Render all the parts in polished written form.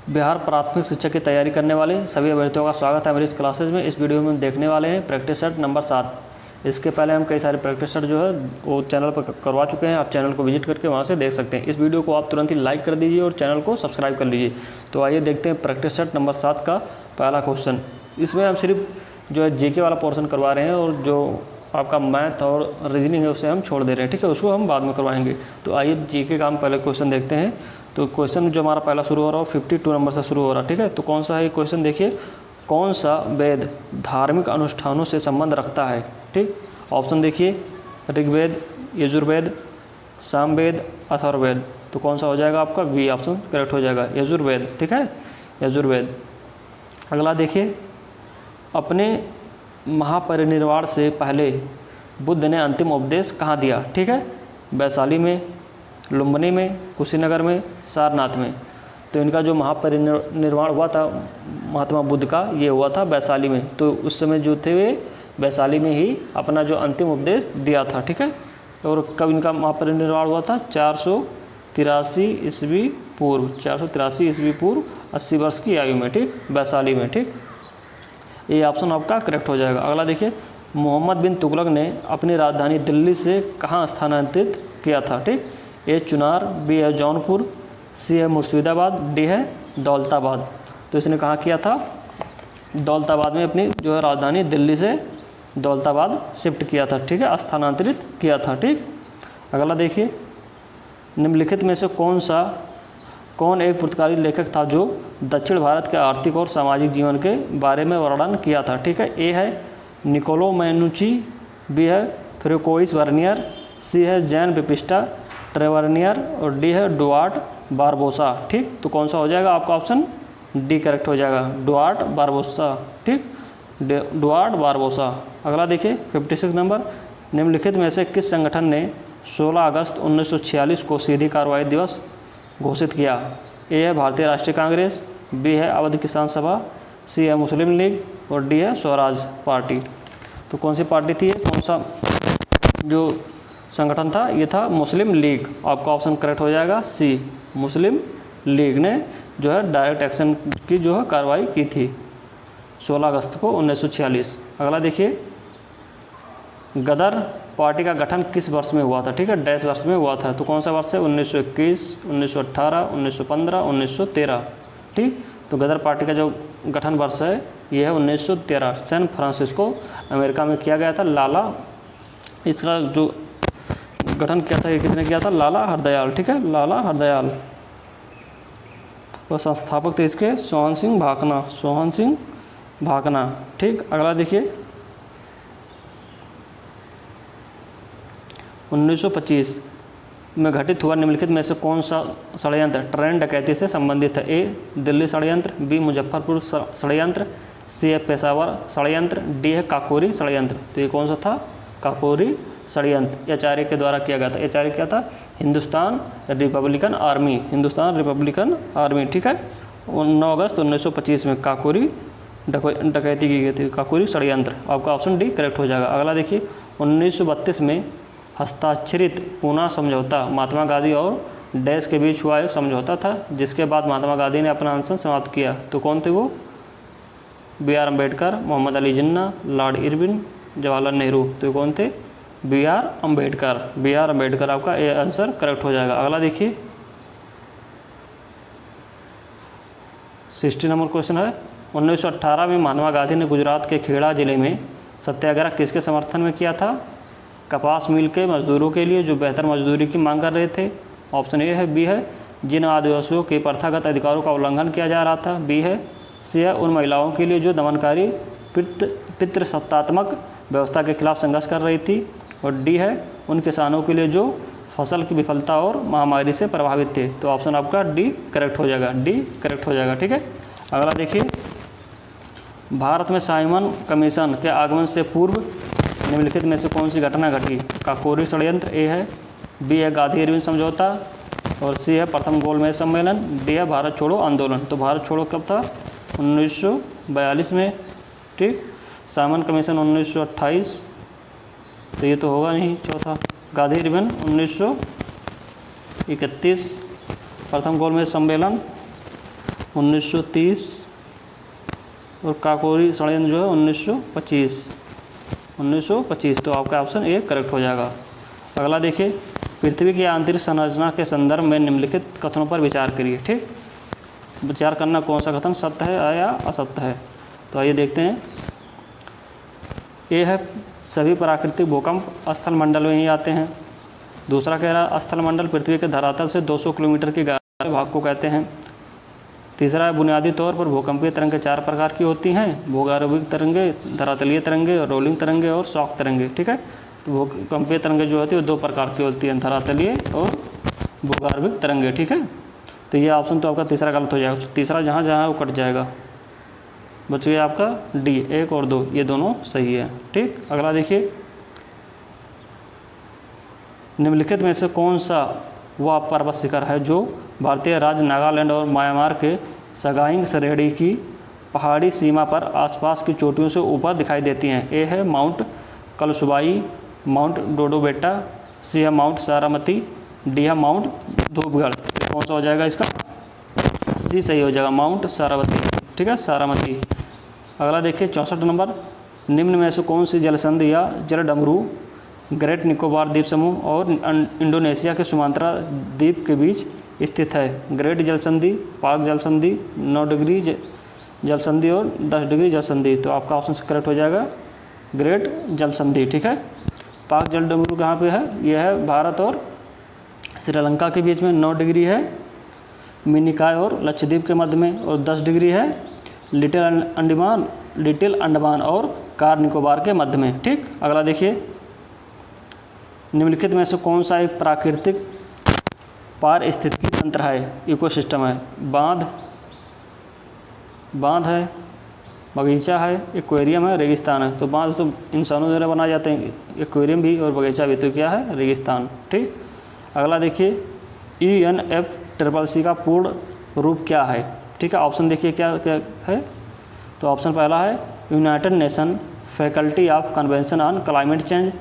बिहार प्राथमिक शिक्षा की तैयारी करने वाले सभी अभ्यर्थियों का स्वागत है मेरी इस क्लासेज में। इस वीडियो में देखने वाले हैं प्रैक्टिस सेट नंबर 7। इसके पहले हम कई सारे प्रैक्टिस सेट जो है वो चैनल पर करवा चुके हैं। आप चैनल को विजिट करके वहां से देख सकते हैं। इस वीडियो को आप तुरंत ही लाइक कर दीजिए और चैनल को सब्सक्राइब कर लीजिए। तो आइए देखते हैं प्रैक्टिस सेट नंबर 7 का पहला क्वेश्चन। इसमें हम सिर्फ जो है जीके वाला पोर्शन करवा रहे हैं और जो आपका मैथ और रीजनिंग है उसे हम छोड़ दे रहे हैं, ठीक है। उसको हम बाद में करवाएंगे। तो आइए जीके का हम पहले क्वेश्चन देखते हैं। तो क्वेश्चन जो हमारा पहला शुरू हो रहा है 52 नंबर से शुरू हो रहा है, ठीक है। तो कौन सा है ये क्वेश्चन देखिए, कौन सा वेद धार्मिक अनुष्ठानों से संबंध रखता है, ठीक। ऑप्शन देखिए, ऋग्वेद, यजुर्वेद, सामवेद, अथर्ववेद। तो कौन सा हो जाएगा आपका बी ऑप्शन करेक्ट हो जाएगा, यजुर्वेद, ठीक है, यजुर्वेद। अगला देखिए, अपने महापरिनिर्वाण से पहले बुद्ध ने अंतिम उपदेश कहाँ दिया, ठीक है। वैशाली में, लुम्बिनी में, कुशीनगर में, सारनाथ में। तो इनका जो महापरिनिर्वाण हुआ था महात्मा बुद्ध का, ये हुआ था वैशाली में। तो उस समय जो थे वे वैशाली में ही अपना जो अंतिम उपदेश दिया था, ठीक है। और कब इनका महापरिनिर्वाण हुआ था, 483 ईस्वी पूर्व, 483 ईस्वी पूर्व, 80 वर्ष की आयु में, ठीक, वैशाली में, ठीक। ये ऑप्शन आपका करेक्ट हो जाएगा। अगला देखिए, मोहम्मद बिन तुगलक ने अपनी राजधानी दिल्ली से कहाँ स्थानांतरित किया था, ठीक। ए चुनार, बी है जौनपुर, सी है मुर्शिदाबाद, डी है दौलताबाद। तो इसने कहाँ किया था, दौलताबाद में अपनी जो है राजधानी दिल्ली से दौलताबाद शिफ्ट किया था, ठीक है, स्थानांतरित किया था, ठीक। अगला देखिए, निम्नलिखित में से कौन एक पुर्तगाली लेखक था जो दक्षिण भारत के आर्थिक और सामाजिक जीवन के बारे में वर्णन किया था, ठीक है। ए है निकोलो मैनुची, बी है फ्रिकोइस वर्नियर, सी है जैन बेपिस्टा ट्रेवर्नियर और डी है डुआर्ट बारबोसा, ठीक। तो कौन सा हो जाएगा आपका ऑप्शन डी करेक्ट हो जाएगा, डुआर्ट बारबोसा, ठीक, डुआर्ट बारबोसा। अगला देखिए 56 नंबर, निम्नलिखित में से किस संगठन ने 16 अगस्त 1946 को सीधी कार्रवाई दिवस घोषित किया। ए है भारतीय राष्ट्रीय कांग्रेस, बी है अवध किसान सभा, सी है मुस्लिम लीग और डी है स्वराज पार्टी। तो कौन सी पार्टी थी, कौन सा जो संगठन था, ये था मुस्लिम लीग। आपका ऑप्शन करेक्ट हो जाएगा सी, मुस्लिम लीग ने जो है डायरेक्ट एक्शन की जो है कार्रवाई की थी 16 अगस्त को 1946। अगला देखिए, गदर पार्टी का गठन किस वर्ष में हुआ था, ठीक है, डैश वर्ष में हुआ था। तो कौन सा वर्ष है, 1921, 1918, 1915, 1913, ठीक। तो गदर पार्टी का जो गठन वर्ष है ये है 1913, सैन फ्रांसिस्को अमेरिका में किया गया था। लाला, इसका जो गठन किया था ये किसने किया था, लाला हरदयाल, ठीक है, लाला हरदयाल। और संस्थापक थे इसके सोहन सिंह भाकना, ठीक। अगला देखिए, 1925 में घटित हुआ निम्नलिखित में से कौन सा षड्यंत्र ट्रेन डकैती से संबंधित है। ए दिल्ली षड्यंत्र, बी मुजफ्फरपुर षड्यंत्र, सी है पेशावर षड्यंत्र, डी है काकोरी षड्यंत्र। तो ये कौन सा था, काकोरी षड्यंत्र एचआरए के द्वारा किया गया था। एचआरए क्या था, हिंदुस्तान रिपब्लिकन आर्मी, ठीक है। 9 अगस्त 1925 में काकोरी डकैती की गई थी, काकोरी षड्यंत्र। आपका ऑप्शन डी करेक्ट हो जाएगा। अगला देखिए, 1932 में हस्ताक्षरित पूना समझौता महात्मा गांधी और डैश के बीच हुआ एक समझौता था, जिसके बाद महात्मा गांधी ने अपना अनशन समाप्त किया। तो कौन थे वो, B R Ambedkar, Mohammad Ali Jinnah, Lord Irwin, Jawaharlal Nehru. तो कौन थे, बी आर अम्बेडकर। आपका ए आंसर करेक्ट हो जाएगा। अगला देखिए, 60 नंबर क्वेश्चन है, 1918 में महात्मा गांधी ने गुजरात के खेड़ा जिले में सत्याग्रह किसके समर्थन में किया था, कपास मिल के मजदूरों के लिए जो बेहतर मजदूरी की मांग कर रहे थे। ऑप्शन ए है, बी है जिन आदिवासियों के प्रथागत अधिकारों का उल्लंघन किया जा रहा था, बी है, सी है उन महिलाओं के लिए जो दमनकारी पितृसत्तात्मक व्यवस्था के खिलाफ संघर्ष कर रही थी, और डी है उन किसानों के लिए जो फसल की विफलता और महामारी से प्रभावित थे। तो ऑप्शन आपका डी करेक्ट हो जाएगा, डी करेक्ट हो जाएगा, ठीक है। अगला देखिए, भारत में साइमन कमीशन के आगमन से पूर्व निम्नलिखित में से कौन सी घटना घटी। काकोरी षड्यंत्र ए है, बी है गांधी इरविन समझौता और सी है प्रथम गोलमेज सम्मेलन, डी है भारत छोड़ो आंदोलन। तो भारत छोड़ो कब था, 1942 में, ठीक। साइमन कमीशन 1928, तो ये तो होगा नहीं चौथा। गांधी इरविन 1931, प्रथम गोलमेज सम्मेलन 1930 और काकोरी षड्यंत्र जो है 1925। तो आपका ऑप्शन ए करेक्ट हो जाएगा। अगला देखिए, पृथ्वी की आंतरिक संरचना के संदर्भ में निम्नलिखित कथनों पर विचार करिए। ठीक, विचार करना कौन सा कथन सत्य है या असत्य है। तो आइए देखते हैं। ए है सभी प्राकृतिक भूकंप स्थल मंडल में ही आते हैं। दूसरा कह रहा है स्थल मंडल पृथ्वी के धरातल से 200 किलोमीटर की गहराई भाग को कहते हैं। तीसरा है बुनियादी तौर पर भूकंपीय तरंगें 4 प्रकार की होती हैं, भूगर्भिक तरंगे, धरातलीय तरंगे, रोलिंग तरंगे और शॉक तरंगे। ठीक है, तो भूकंपीय तरंगें जो होती है वो 2 प्रकार की होती हैं, धरातलीय और भूगर्भिक तरंगे। ठीक है, तो ये ऑप्शन तो आपका तीसरा गलत हो जाएगा। तो तीसरा जहाँ जहाँ वो कट जाएगा, बच गया आपका डी 1 और 2, ये दोनों सही है। ठीक, अगला देखिए, निम्नलिखित में से कौन सा वह पर्वत शिखर है जो भारतीय राज्य नागालैंड और म्यांमार के सगाइंग श्रेणी की पहाड़ी सीमा पर आसपास की चोटियों से ऊपर दिखाई देती हैं। ए है माउंट कलसुबाई, माउंट डोडोबेटा, सी है माउंट सारामती, डी है माउंट धूपगढ़। कौन सा हो जाएगा इसका? सी सही हो जाएगा, माउंट सारावती। ठीक है, सारामती। अगला देखिए 64 नंबर, निम्न में से कौन सी जलसंधि या जलडमरू ग्रेट निकोबार द्वीप समूह और इंडोनेशिया के सुमात्रा द्वीप के बीच स्थित है? ग्रेट जलसंधि, पाक जलसंधि, 9 डिग्री जलसंधि और 10 डिग्री जलसंधि। तो आपका ऑप्शन करेक्ट हो जाएगा ग्रेट जलसंधि। ठीक है, पाक जलडमरू कहाँ पे है? यह है भारत और श्रीलंका के बीच में, 9 डिग्री है मिनिकॉय और लक्षद्वीप के मध्य में, और 10 डिग्री है लिटिल अंडमान और कार निकोबार के मध्य में। ठीक, अगला देखिए, निम्नलिखित में से कौन सा एक प्राकृतिक पारिस्थितिकी तंत्र है, इकोसिस्टम है? बांध है, बगीचा है, एक्वेरियम है, रेगिस्तान है। तो बांध तो इंसानों द्वारा बनाए जाते हैं, एक्वेरियम भी और बगीचा भी। तो क्या है? रेगिस्तान। ठीक, अगला देखिए, UNFCCC का पूर्ण रूप क्या है? ठीक है, ऑप्शन देखिए क्या क्या है। तो ऑप्शन पहला है united nation faculty of convention on climate change,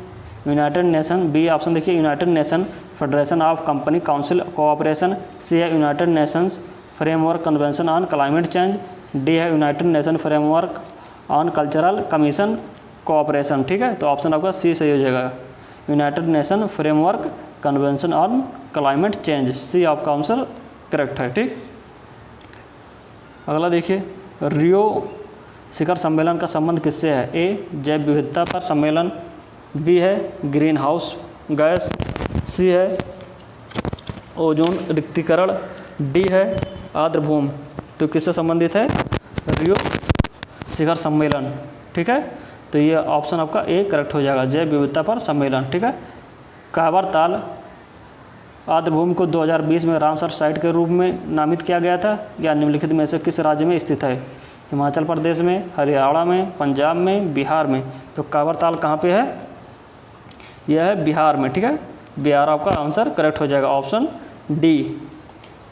united nation. B option देखिए united nation federation of company council cooperation, C है united nations framework convention on climate change, D है united nation framework on cultural commission cooperation. ठीक है, तो option आपका C सही हो जाएगा, united nation framework convention on climate change. C आपका आंसर करेक्ट है। ठीक, अगला देखिए, रियो शिखर सम्मेलन का संबंध किससे है? ए जैव विविधता पर सम्मेलन, बी है ग्रीन हाउस गैस, सी है ओजोन रिक्तीकरण, डी है आर्द्रभूमि। तो किससे संबंधित है? रियो शिखर सम्मेलन। ठीक है, तो ये ऑप्शन आपका ए करेक्ट हो जाएगा, जैव विविधता पर सम्मेलन। ठीक है, कांवर ताल आर्द्रभूमि को 2020 में रामसर साइट के रूप में नामित किया गया था। या निम्नलिखित में से किस राज्य में स्थित है? हिमाचल प्रदेश में, हरियाणा में, पंजाब में, बिहार में। तो कांवर ताल कहाँ पे है? यह है बिहार में। ठीक है, बिहार आपका आंसर करेक्ट हो जाएगा, ऑप्शन डी,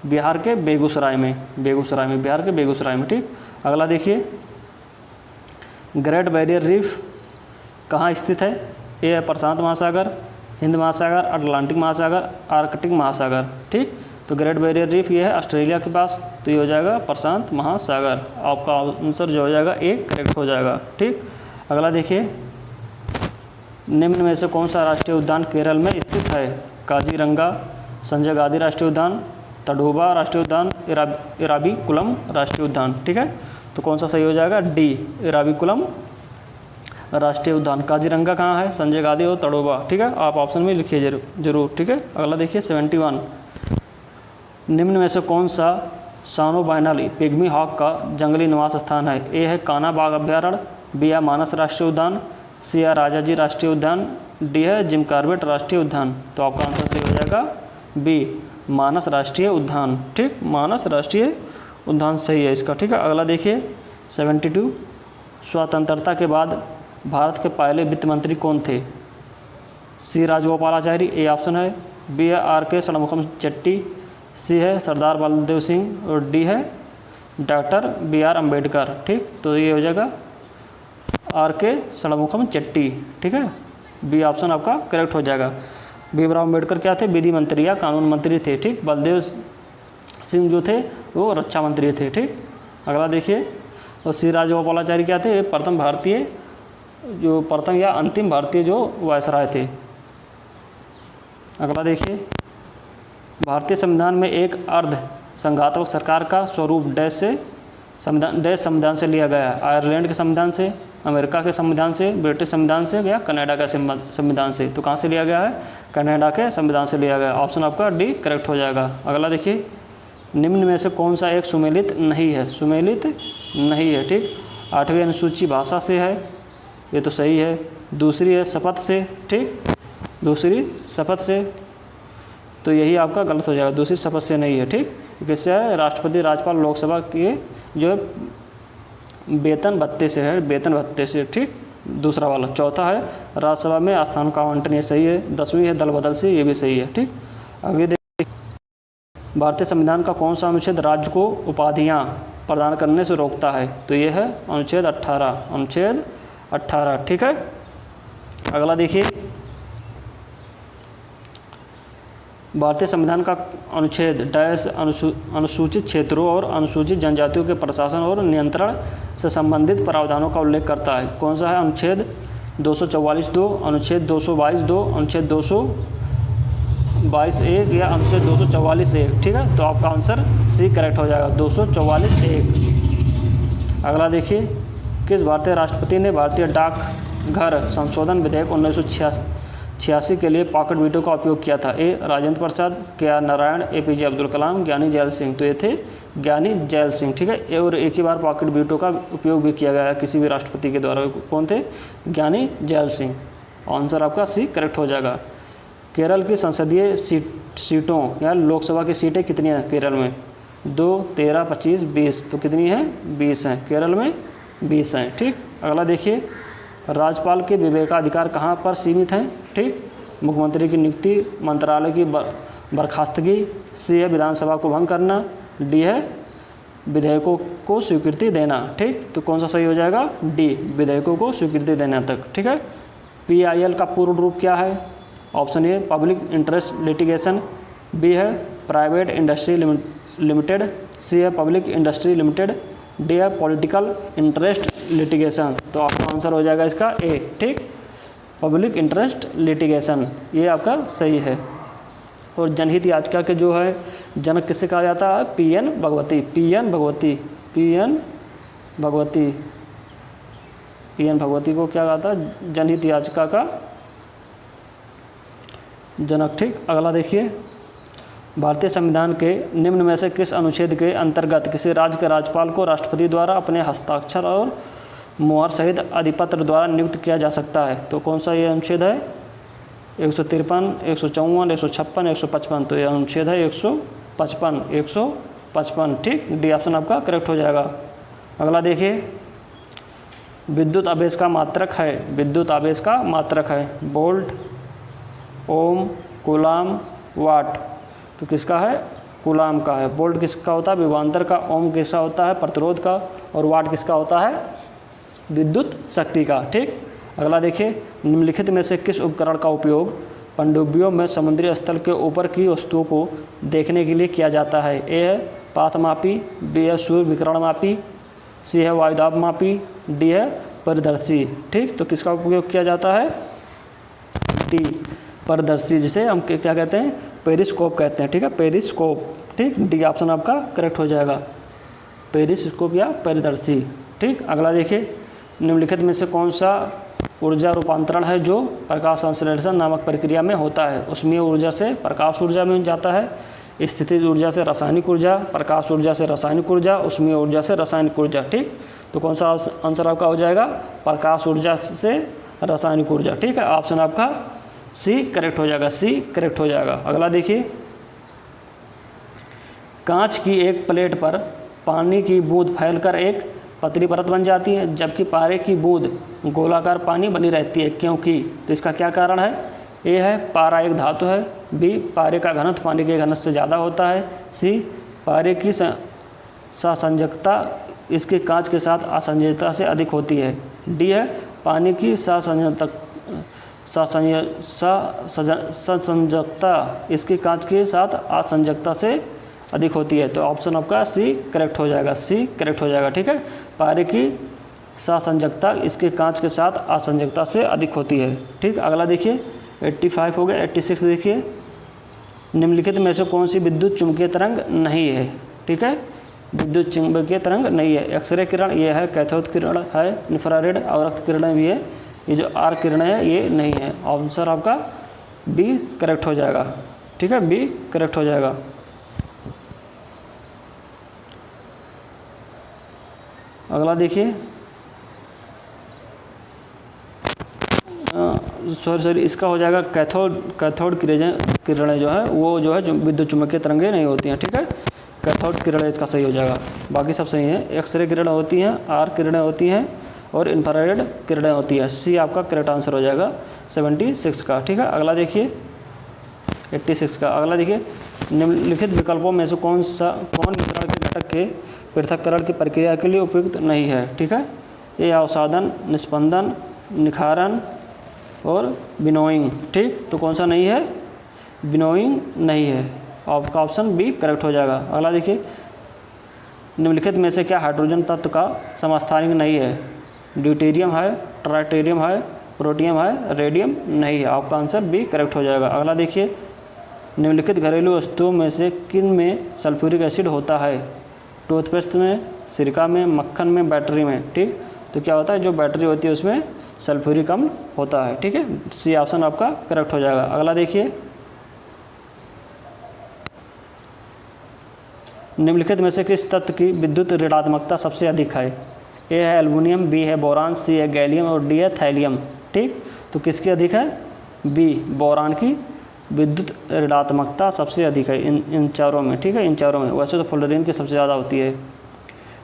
बिहार के बेगूसराय में, बिहार के बेगूसराय में। ठीक, अगला देखिए, ग्रेट बैरियर रीफ कहाँ स्थित है? ए है प्रशांत महासागर, हिंद महासागर, अटलांटिक महासागर, आर्कटिक महासागर। ठीक, तो ग्रेट बैरियर रीफ ये है ऑस्ट्रेलिया के पास, तो ये हो जाएगा प्रशांत महासागर। आपका आंसर जो हो जाएगा ए करेक्ट हो जाएगा। ठीक, अगला देखिए, निम्न में से कौन सा राष्ट्रीय उद्यान केरल में स्थित है? काजीरंगा, संजय गांधी राष्ट्रीय उद्यान, तडोबा राष्ट्रीय उद्यान, इराविकुलम राष्ट्रीय उद्यान। ठीक है, तो कौन सा सही हो जाएगा? डी, इराविकुलम राष्ट्रीय उद्यान। काजीरंगा कहाँ है? संजय गांधी और तडोबा। ठीक है, आप ऑप्शन में लिखिए जरूर। ठीक है, अगला देखिए 71, निम्न में से कौन सा सानोबाइनल पिग्मी हॉक का जंगली निवास स्थान है? ए है कान्हा बाघ अभ्यारण्य, बी है मानस राष्ट्रीय उद्यान, सी है राजाजी राष्ट्रीय उद्यान, डी है जिम कॉर्बेट राष्ट्रीय उद्यान। तो आपका आंसर सही हो जाएगा बी, मानस राष्ट्रीय उद्यान। ठीक, मानस राष्ट्रीय उद्यान सही है इसका। ठीक है, अगला देखिए 72, स्वतंत्रता के बाद भारत के पहले वित्त मंत्री कौन थे? सी राजगोपालाचारी ए ऑप्शन है, बी है RK षणमुखम चेट्टी, सी है सरदार बलदेव सिंह और डी है डॉक्टर BR अम्बेडकर। ठीक, तो ये हो जाएगा RK षणमुखम चेट्टी। ठीक है, बी ऑप्शन आपका करेक्ट हो जाएगा। भीमराव अम्बेडकर क्या थे? विधि मंत्री या कानून मंत्री थे। ठीक, बलदेव सिंह जो थे वो रक्षा मंत्री थे। ठीक, अगला देखिए। और श्री राजगोपालाचारी क्या थे? प्रथम भारतीय जो प्रथम या अंतिम भारतीय जो वायसराय थे। अगला देखिए। भारतीय संविधान में एक अर्ध संघात्मक सरकार का स्वरूप डैश संविधान से लिया गया है। आयरलैंड के संविधान से, अमेरिका के संविधान से, ब्रिटिश संविधान से या कनाडा के संविधान से। तो कहाँ से लिया गया है? कनाडा के संविधान से लिया गया। ऑप्शन आपका डी करेक्ट हो जाएगा। अगला देखिए। निम्न में से कौन सा एक सुमेलित नहीं है? सुमेलित नहीं है। ठीक, 8वीं अनुसूची भाषा से है, ये तो सही है। दूसरी है शपथ से। ठीक, दूसरी शपथ से, तो यही आपका गलत हो जाएगा। दूसरी शपथ से नहीं है। ठीक, किससे है? राष्ट्रपति, राज्यपाल, लोकसभा के जो वेतन भत्ते से है, वेतन भत्ते से। ठीक, दूसरा वाला। चौथा है राज्यसभा में स्थान का आवंटन, ये सही है। 10वीं है दल बदल से, ये भी सही है। ठीक, आगे देखिए। भारतीय संविधान का कौन सा अनुच्छेद राज्य को उपाधियां प्रदान करने से रोकता है? तो ये है अनुच्छेद 18, अनुच्छेद 18। ठीक है, अगला देखिए। भारतीय संविधान का अनुच्छेद डैश अनुसूचित क्षेत्रों और अनुसूचित जनजातियों के प्रशासन और नियंत्रण से संबंधित प्रावधानों का उल्लेख करता है। कौन सा है? अनुच्छेद 244(2), अनुच्छेद 222(2), अनुच्छेद 222(1) या अनुच्छेद 244(1). ठीक है, तो आपका आंसर सी करेक्ट हो जाएगा, 244(1). अगला देखिए। किस भारतीय राष्ट्रपति ने भारतीय डाकघर संशोधन विधेयक 1986 के लिए पॉकेट वीटो का उपयोग किया था? ए राजेंद्र प्रसाद, के.आर. नारायण, ए.पी.जे. अब्दुल कलाम, ज्ञानी जैल सिंह। तो ये थे ज्ञानी जैल सिंह। ठीक है, और एक ही बार पॉकेट वीटो का उपयोग भी किया गया है किसी भी राष्ट्रपति के द्वारा। कौन थे? ज्ञानी जैल सिंह। आंसर आपका सी करेक्ट हो जाएगा। केरल की संसदीय सीटों या लोकसभा की सीटें कितनी हैं केरल में? 2, 13, 25, 20। तो कितनी हैं? 20 हैं। केरल में 20 हैं। ठीक, अगला देखिए। राज्यपाल के विवेकाधिकार कहाँ पर सीमित हैं? ठीक, मुख्यमंत्री की नियुक्ति, मंत्रालय की बर्खास्तगी, सी है विधानसभा को भंग करना, डी है विधेयकों को स्वीकृति देना। ठीक, तो कौन सा सही हो जाएगा? डी, विधेयकों को स्वीकृति देने तक। ठीक है, PIL का पूर्ण रूप क्या है? Option A public interest litigation, B है प्राइवेट इंडस्ट्री लिमिटेड, सी है पब्लिक इंडस्ट्री लिमिटेड, डी है पॉलिटिकल इंटरेस्ट लिटिगेशन। तो आपका आंसर हो जाएगा इसका ए। ठीक, पब्लिक इंटरेस्ट लिटिगेशन, ये आपका सही है। और जनहित याचिका के जो है जनक किसे कहा जाता है? PN Bhagwati, PN Bhagwati, PN Bhagwati, PN Bhagwati को क्या कहा था? जनहित याचिका का जनक। ठीक, अगला देखिए। भारतीय संविधान के निम्न में से किस अनुच्छेद के अंतर्गत किसी राज्य के राज्यपाल को राष्ट्रपति द्वारा अपने हस्ताक्षर और मुहर सहित अधिपत्र द्वारा नियुक्त किया जा सकता है? तो कौन सा ये अनुच्छेद है? 153, 154, 156, 155। तो ये अनुच्छेद है 155, 155। ठीक, डी ऑप्शन आपका करेक्ट हो जाएगा। अगला देखिए। विद्युत आवेश का मात्रक है, विद्युत आवेश का मात्रक है वोल्ट, ओम, कूलाम, वाट। तो किसका है? कूलाम का है। वोल्ट किसका होता है? विभवांतर का। ओम किसका होता है? प्रतिरोध का। और वाट किसका होता है? विद्युत शक्ति का। ठीक, अगला देखिए। निम्नलिखित में से किस उपकरण का उपयोग पनडुब्बियों में समुद्री स्थल के ऊपर की वस्तुओं को देखने के लिए किया जाता है? ए है पाथमापी, बी है सूर्य विकिरण मापी, सी है वायुदाब मापी, डी है परिदर्शी। ठीक, तो किसका उपयोग किया जाता है? डी, परिदर्शी, जिसे हम क्या कहते हैं? पेरिस्कोप कहते हैं। ठीक है, पेरिस्कोप। ठीक, डी ऑप्शन आपका करेक्ट हो जाएगा, पेरिस्कोप या परिदर्शी। ठीक, अगला देखिए। निम्नलिखित में से कौन सा ऊर्जा रूपांतरण है जो प्रकाश संश्लेषण नामक प्रक्रिया में होता है? उसमें ऊर्जा से प्रकाश ऊर्जा में जाता है, स्थितिज ऊर्जा से रासायनिक ऊर्जा, प्रकाश ऊर्जा से रासायनिक ऊर्जा, उसमें ऊर्जा से रासायनिक ऊर्जा। ठीक, तो कौन सा आंसर आपका हो जाएगा? प्रकाश ऊर्जा से रासायनिक ऊर्जा। ठीक है, ऑप्शन आपका सी करेक्ट हो जाएगा, सी करेक्ट हो जाएगा। अगला देखिए। कांच की एक प्लेट पर पानी की बूंद फैलकर एक पतली परत बन जाती है, जबकि पारे की बूंद गोलाकार पानी बनी रहती है, क्योंकि? तो इसका क्या कारण है? ए है पारा एक धातु है, बी पारे का घनत्व पानी के घनत्व से ज़्यादा होता है, सी पारे की सहसंयोजकता इसके कांच के साथ असंयोजकता से अधिक होती है, डी है पानी की सहसंयोजकता इसके कांच के साथ असंयोजकता से अधिक होती है। तो ऑप्शन आपका सी करेक्ट हो जाएगा, सी करेक्ट हो जाएगा। ठीक है, पारे की सहसंयोजकता इसके कांच के साथ असंयोजकता से अधिक होती है। ठीक, अगला देखिए 85 हो गया। 86 देखिए, निम्नलिखित में से कौन सी विद्युत चुम्बकीय तरंग नहीं है। ठीक है, विद्युत चुम्बकीय तरंग नहीं है। एक्सरे किरण ये है, कैथोड किरण है, इंफ्रारेड और रक्त किरणें भी है। ये जो आर किरणें है ये नहीं है। आंसर आपका बी करेक्ट हो जाएगा। ठीक है, बी करेक्ट हो जाएगा। अगला देखिए, सॉरी इसका हो जाएगा कैथोड किरणें जो है वो जो है विद्युत चुम्बकीय तरंगें नहीं होती हैं। ठीक है, कैथोड किरणें इसका सही हो जाएगा, बाकी सब सही है। एक्सरे किरणें होती हैं, आर किरणें होती हैं और इंफ्रारेड किरणें होती है। सी आपका करेक्ट आंसर हो जाएगा 76 का। ठीक है, अगला देखिए 86 का। अगला देखिए, निम्नलिखित विकल्पों में से कौन वितरण के घटक के पृथक्करण की प्रक्रिया के लिए उपयुक्त नहीं है। ठीक है, ये अवसादन, निस्पंदन, निखारण और विनोइंग। ठीक, तो कौन सा नहीं है, विनोइंग नहीं है। आपका ऑप्शन बी करेक्ट हो जाएगा। अगला देखिए, निम्नलिखित में से क्या हाइड्रोजन तत्व का समस्थानिक नहीं है। ड्यूटेरियम है, ट्राइटेरियम है, प्रोटियम है, रेडियम नहीं है। आपका आंसर बी करेक्ट हो जाएगा। अगला देखिए, निम्नलिखित घरेलू वस्तुओं में से किन में सल्फ्यूरिक एसिड होता है। टूथपेस्ट में, सिरका में, मक्खन में, बैटरी में। ठीक, तो क्या होता है, जो बैटरी होती है उसमें सल्फ्यूरिक अम्ल होता है। ठीक है, सी ऑप्शन आपका करेक्ट हो जाएगा। अगला देखिए, निम्नलिखित में से किस तत्व की विद्युत ऋणात्मकता सबसे अधिक है। ए है एल्युमिनियम, बी है बोरान, सी है गैलियम और डी है थैलियम। ठीक, तो किसकी अधिक है, बी बोरान की विद्युत ऋणात्मकता सबसे अधिक है इन चारों में। ठीक है, इन चारों में। वैसे तो फ्लोरीन की सबसे ज़्यादा होती है।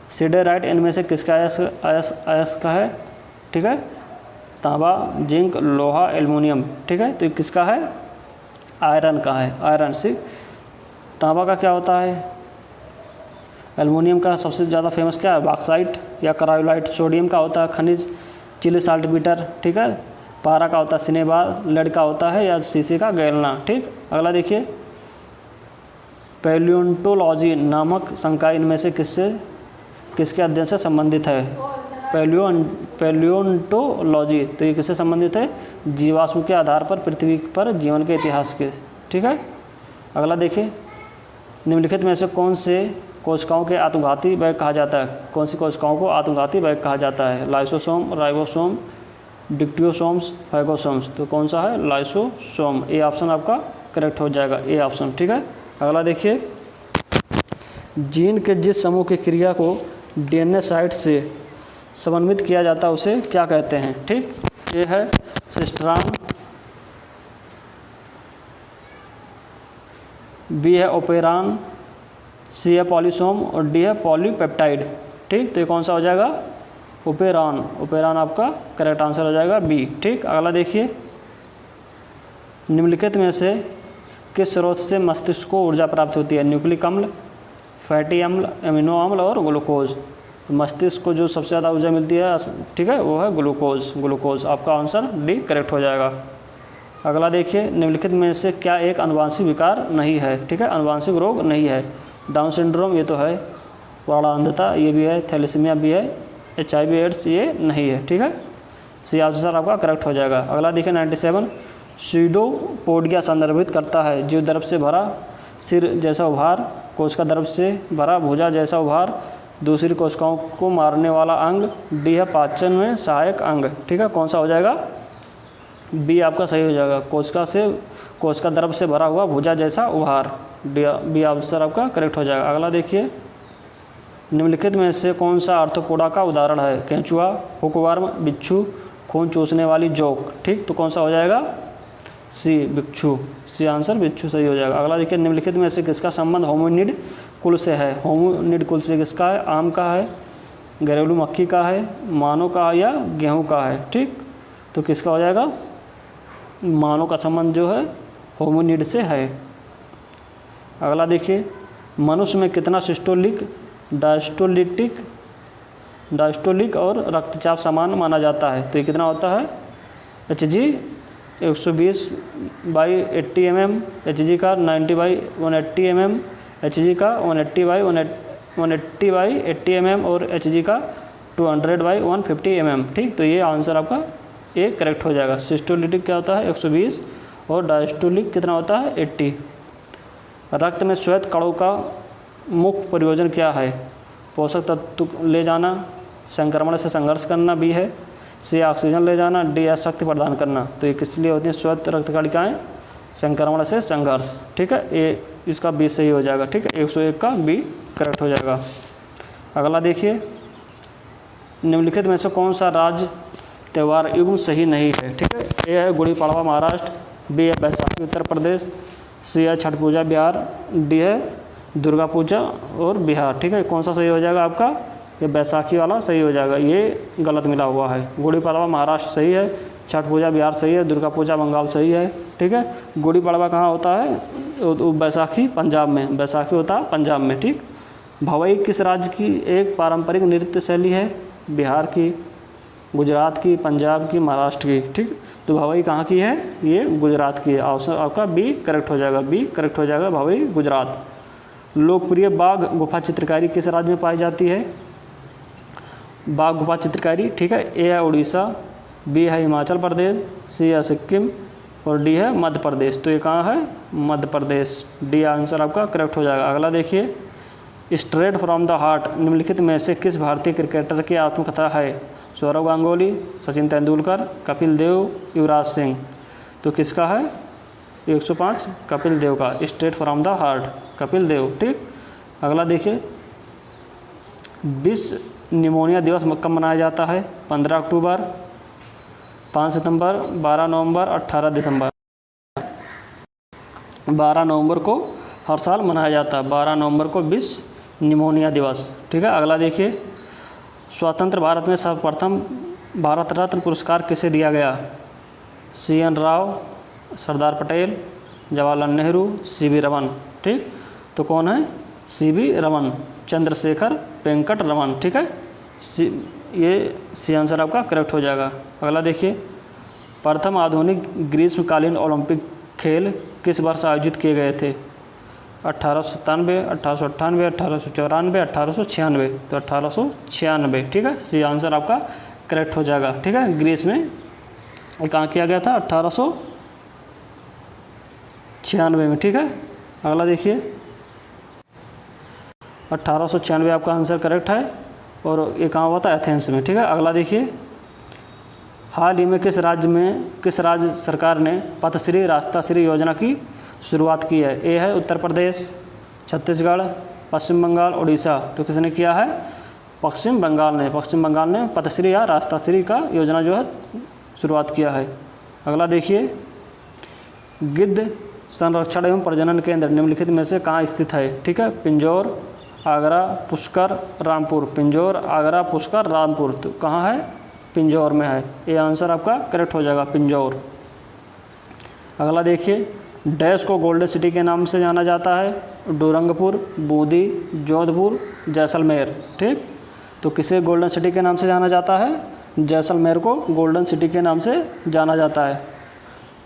सिडेराइट इनमें से किसका अयस्क का है। ठीक है, तांबा, जिंक, लोहा, एल्युमिनियम। ठीक है, तो ये किसका है, आयरन का है, आयरन। से तांबा का क्या होता है, एल्युमिनियम का सबसे ज़्यादा फेमस क्या है, बॉक्साइट या क्रायोलाइट। सोडियम का होता है खनिज, चिली साल्टपीटर। ठीक है, पारा का होता है सिनेबार, लेड का होता है या शीशे का गैलना। ठीक, अगला देखिए, पैलियोंटोलॉजी नामक संकाय इनमें से किसके अध्ययन से संबंधित है। पैलियोंटोलॉजी, तो ये किससे संबंधित है, जीवाश्म के आधार पर पृथ्वी पर जीवन के इतिहास के। ठीक है, अगला देखिए, निम्नलिखित में से कौन से कोशिकाओं के आत्मघाती बैग कहा जाता है। कौन सी कोशिकाओं को आत्मघाती बैग कहा जाता है। Lysosome, ribosome, dictyosomes, phagosomes. तो कौन सा है, लाइसोसोम। ए ऑप्शन आपका करेक्ट हो जाएगा, ए ऑप्शन। ठीक है, अगला देखिए, जीन के जिस समूह की क्रिया को डीएनए साइट से समन्वित किया जाता है उसे क्या कहते हैं। ठीक, ये है सिस्ट्रान, बी है ओपेरान, सी है पॉलीसोम और डी है पॉलीपेप्टाइड। ठीक, तो ये कौन सा हो जाएगा, ओपेरान। ओपेरान आपका करेक्ट आंसर हो जाएगा बी। ठीक, अगला देखिए, निम्नलिखित में से किस स्रोत से मस्तिष्क को ऊर्जा प्राप्त होती है। न्यूक्लिक अम्ल, फैटी अम्ल, एमिनो अम्ल और ग्लूकोज। तो मस्तिष्क को जो सबसे ज़्यादा ऊर्जा मिलती है, ठीक है, वो है ग्लूकोज। आपका आंसर डी करेक्ट हो जाएगा। अगला देखिए, निम्नलिखित में से क्या एक अनुवांशिक विकार नहीं है। ठीक है, अनुवांशिक रोग नहीं है। डाउन सिंड्रोम ये तो है, वारांधता ये भी है, थैलेसीमिया भी है, HIV एड्स ये नहीं है। ठीक है, सी आंसर आपका करेक्ट हो जाएगा। अगला देखिए 97, स्यूडोपोडिया संदर्भित करता है जीव द्रव से भरा सिर जैसा उभार, कोशिका द्रव से भरा भुजा जैसा उभार, दूसरी कोशिकाओं को मारने वाला अंग, डी है पाचन में सहायक अंग। ठीक है, कौन सा हो जाएगा, बी आपका सही हो जाएगा, कोशिका द्रव से भरा हुआ भुजा जैसा उभार। बी आंसर आपका करेक्ट हो जाएगा। अगला देखिए, निम्नलिखित में से कौन सा आर्थ्रोपोडा का उदाहरण है। केंचुआ, हुकवर्म, बिच्छू, खून चूसने वाली जोक। ठीक, तो कौन सा हो जाएगा, सी बिच्छू। सी आंसर बिच्छू सही हो जाएगा। अगला देखिए, निम्नलिखित में से किसका संबंध होमिनिड कुल से है। होमिनिड कुल से किसका है, आम का है, घरेलू मक्खी का है, मानव का है या गेहूँ का है। ठीक, तो किसका हो जाएगा, मानव का संबंध जो है होमिनिड से है। अगला देखिए, मनुष्य में कितना सिस्टोलिक, डायस्टोलिक और रक्तचाप समान माना जाता है। तो ये कितना होता है, HG 120/80 mm, HG का 90/180 mm, HG का 180/80 mm और HG का 200/150 mm। ठीक, तो ये आंसर आपका ए करेक्ट हो जाएगा। सिस्टोलिटिक क्या होता है 120 और डायस्टोलिक कितना होता है 80। रक्त में श्वेत कणों का मुख्य प्रयोजन क्या है? पोषक तत्व ले जाना, संक्रमण से संघर्ष करना बी है, सी ऑक्सीजन ले जाना, डी शक्ति प्रदान करना। तो ये किस लिए होती है श्वेत रक्त कणिकाएँ? संक्रमण से संघर्ष। ठीक है, ये इसका बी सही हो जाएगा। ठीक है, 101 का बी करेक्ट हो जाएगा। अगला देखिए, निम्नलिखित में से कौन सा राज्य त्यौहार युग्म सही नहीं है? ठीक है, ए है गुड़ी पड़वा महाराष्ट्र, बी है बैसाखी उत्तर प्रदेश, सी है छठ पूजा बिहार, डी है दुर्गा पूजा और बिहार। ठीक है, कौन सा सही हो जाएगा आपका? ये बैसाखी वाला सही हो जाएगा, ये गलत मिला हुआ है। गुड़ी पड़वा महाराष्ट्र सही है, छठ पूजा बिहार सही है, दुर्गा पूजा बंगाल सही है। ठीक है, गुड़ी पड़वा कहाँ होता है? बैसाखी पंजाब में, बैसाखी होता है पंजाब में। ठीक, भवई किस राज्य की एक पारंपरिक नृत्य शैली है? बिहार की, गुजरात की, पंजाब की, महाराष्ट्र की। ठीक, तो भवई कहाँ की है? ये गुजरात की है। ऑप्शन आपका बी करेक्ट हो जाएगा, बी करेक्ट हो जाएगा, भवई गुजरात। लोकप्रिय बाघ गुफा चित्रकारी किस राज्य में पाई जाती है? बाघ गुफा चित्रकारी। ठीक है, ए है उड़ीसा, बी है हिमाचल प्रदेश, सी है सिक्किम और डी है मध्य प्रदेश। तो ये कहाँ है? मध्य प्रदेश। डी आंसर आपका करेक्ट हो जाएगा। अगला देखिए, स्ट्रेट फ्रॉम द हार्ट निम्नलिखित में से किस भारतीय क्रिकेटर की आत्मकथा है? सौरव गांगुली, सचिन तेंदुलकर, कपिल देव, युवराज सिंह। तो किसका है? 105 कपिल देव का, straight from the heart Kapil Dev. ठीक, अगला देखिए, विश्व निमोनिया दिवस कब मनाया जाता है? 15 अक्टूबर, 5 सितंबर, 12 नवंबर, 18 दिसंबर। 12 नवंबर को हर साल मनाया जाता है, 12 नवंबर को विश्व निमोनिया दिवस। ठीक है, अगला देखिए, स्वतंत्र भारत में सर्वप्रथम भारत रत्न पुरस्कार किसे दिया गया? CN Rao, Sardar Patel, Jawaharlal Nehru, CV Raman. ठीक, तो कौन है? CV रमन, चंद्रशेखर वेंकट रमन। ठीक है, ये सी आंसर आपका करेक्ट हो जाएगा। अगला देखिए, प्रथम आधुनिक ग्रीष्मकालीन ओलंपिक खेल किस वर्ष आयोजित किए गए थे? 1897, 1898, 1894, 1896। तो 1896। ठीक है, सी आंसर आपका करेक्ट हो जाएगा। ठीक है, ग्रीस में कहाँ किया गया था? 1896 में। ठीक है, अगला देखिए, 1896 आपका आंसर करेक्ट है और ये कहाँ हुआ था? एथेंस में। ठीक है, अगला देखिए, हाल ही में किस राज्य सरकार ने पथश्री रास्ताश्री योजना की शुरुआत की है? ए है उत्तर प्रदेश, छत्तीसगढ़, पश्चिम बंगाल, उड़ीसा। तो किसने किया है? पश्चिम बंगाल ने। पश्चिम बंगाल ने पथश्री या रास्ताश्री का योजना जो है शुरुआत किया है। अगला देखिए, गिद्ध संरक्षण एवं प्रजनन केंद्र निम्नलिखित में से कहाँ स्थित है? ठीक है, पिंजौर, आगरा, पुष्कर, रामपुर। पिंजौर, आगरा, पुष्कर, रामपुर। तो कहाँ है? पिंजौर में है। ये आंसर आपका करेक्ट हो जाएगा, पिंजौर। अगला देखिए, डैश को गोल्डन सिटी के नाम से जाना जाता है? डूरंगपुर, बूंदी, जोधपुर, जैसलमेर। ठीक, तो किसे गोल्डन सिटी के नाम से जाना जाता है? जैसलमेर को गोल्डन सिटी के नाम से जाना जाता है,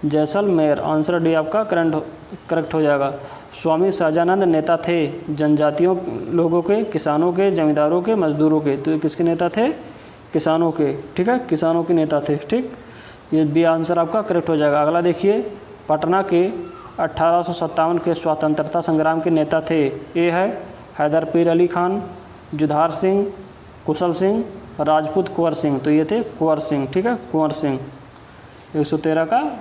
जैसलमेर। आंसर डी आपका करेक्ट हो जाएगा। स्वामी सहजानंद नेता थे जनजातियों लोगों के, किसानों के, जमींदारों के, मजदूरों के। तो किसके नेता थे? किसानों के। ठीक है, किसानों के नेता थे। ठीक, ये बी आंसर आपका करेक्ट हो जाएगा। अगला देखिए, पटना के 1857 के स्वतंत्रता संग्राम के नेता थे? ए है हैदर पीर अली खान, जुधार सिंह, कुशल सिंह, राजपूत कुंवर सिंह। तो ये थे कुंवर सिंह। ठीक है, कुंवर सिंह। 113 का।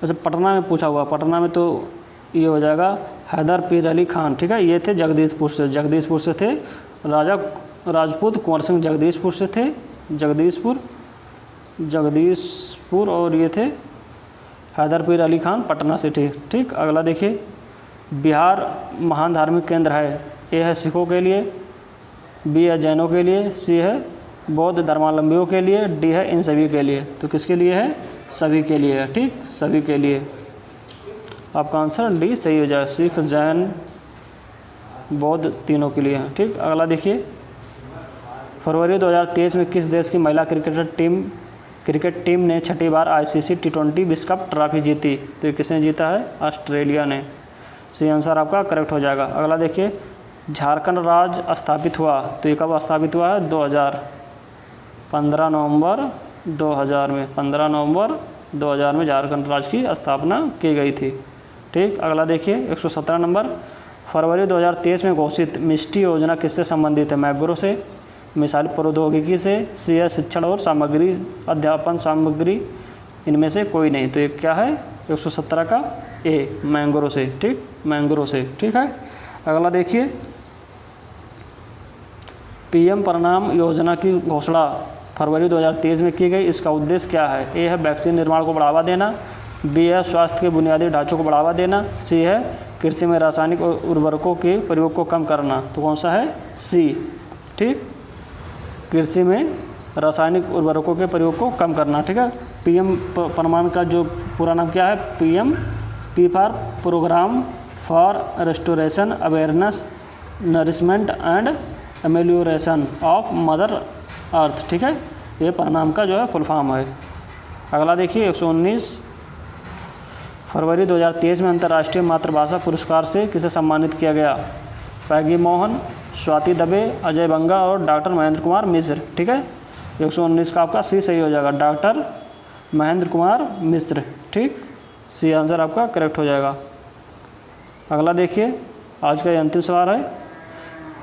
अच्छा, पटना में पूछा हुआ, पटना में तो ये हो जाएगा हैदर पीर अली खान। ठीक है, ये थे जगदीशपुर से, जगदीशपुर से थे राजा राजपूत कुंवर सिंह, जगदीशपुर से थे, जगदीशपुर और ये थे हैदर पीर अली खान पटना से थे। ठीक, अगला देखिए, बिहार महान धार्मिक केंद्र है? ए है सिखों के लिए, बी है जैनों के लिए, सी है बौद्ध धर्मावलंबियों के लिए, डी है इन सभी के लिए। तो किसके लिए है? सभी के लिए है। ठीक, सभी के लिए। आपका आंसर डी सही हो जाएगा, सिख, जैन, बौद्ध तीनों के लिए है। ठीक, अगला देखिए, फरवरी 2023 में किस देश की महिला क्रिकेट क्रिकेट टीम ने 6ठी बार ICC T20 विश्व कप ट्रॉफी जीती, तो ये किसने जीता है? ऑस्ट्रेलिया ने। सही आंसर आपका करेक्ट हो जाएगा। अगला देखिए, झारखंड राज्य स्थापित हुआ, तो ये कब स्थापित हुआ है? 15 नवंबर 2000 में, 15 नवंबर 2000 में झारखंड राज्य की स्थापना की गई थी। ठीक, अगला देखिए 117 नंबर, फरवरी 2023 में घोषित मिष्टी योजना किससे संबंधित है? मैग्रो से, मिसाइल प्रौद्योगिकी से, सी शिक्षण और सामग्री अध्यापन सामग्री, इनमें से कोई नहीं। तो ये क्या है? 117 का ए, मैंग्रो से। ठीक, मैंग्रो से। ठीक है, अगला देखिए, PM प्रणाम योजना की घोषणा फरवरी 2023 में की गई, इसका उद्देश्य क्या है? ए है वैक्सीन निर्माण को बढ़ावा देना, बी है स्वास्थ्य के बुनियादी ढांचों को बढ़ावा देना, सी है कृषि में रासायनिक उर्वरकों के प्रयोग को कम करना। तो कौन सा है? सी। ठीक, कृषि में रासायनिक उर्वरकों के प्रयोग को कम करना। ठीक है, PM प्रणाम का जो पूरा नाम क्या है? P for programme for restoration awareness nourishment and amelioration of mother earth. ठीक है, ये प्रणाम का जो है फुल फॉर्म है। अगला देखिए 119, फरवरी 2023 में अंतर्राष्ट्रीय मातृभाषा पुरस्कार से किसे सम्मानित किया गया? पैगी मोहन, स्वाति दबे, अजय बंगा और डॉक्टर महेंद्र कुमार मिश्र। ठीक है, 119 का आपका सी सही हो जाएगा, डॉक्टर महेंद्र कुमार मिश्र। ठीक, सी आंसर आपका करेक्ट हो जाएगा। अगला देखिए, आज का ये अंतिम सवाल है,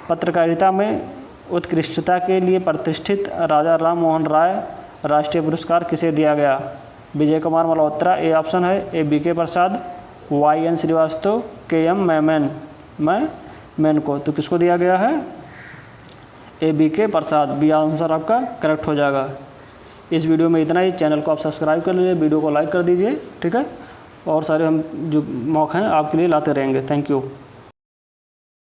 पत्रकारिता में उत्कृष्टता के लिए प्रतिष्ठित राजा राम मोहन राय राष्ट्रीय पुरस्कार किसे दिया गया? विजय कुमार मल्होत्रा ए ऑप्शन है, ए BK प्रसाद, YN श्रीवास्तव, KM मैन को। तो किसको दिया गया है? ए BK प्रसाद, बी आंसर आपका करेक्ट हो जाएगा। इस वीडियो में इतना ही। चैनल को आप सब्सक्राइब कर लीजिए, वीडियो को लाइक कर दीजिए। ठीक है, और सारे हम जो मौके हैं आपके लिए लाते रहेंगे। Thank you.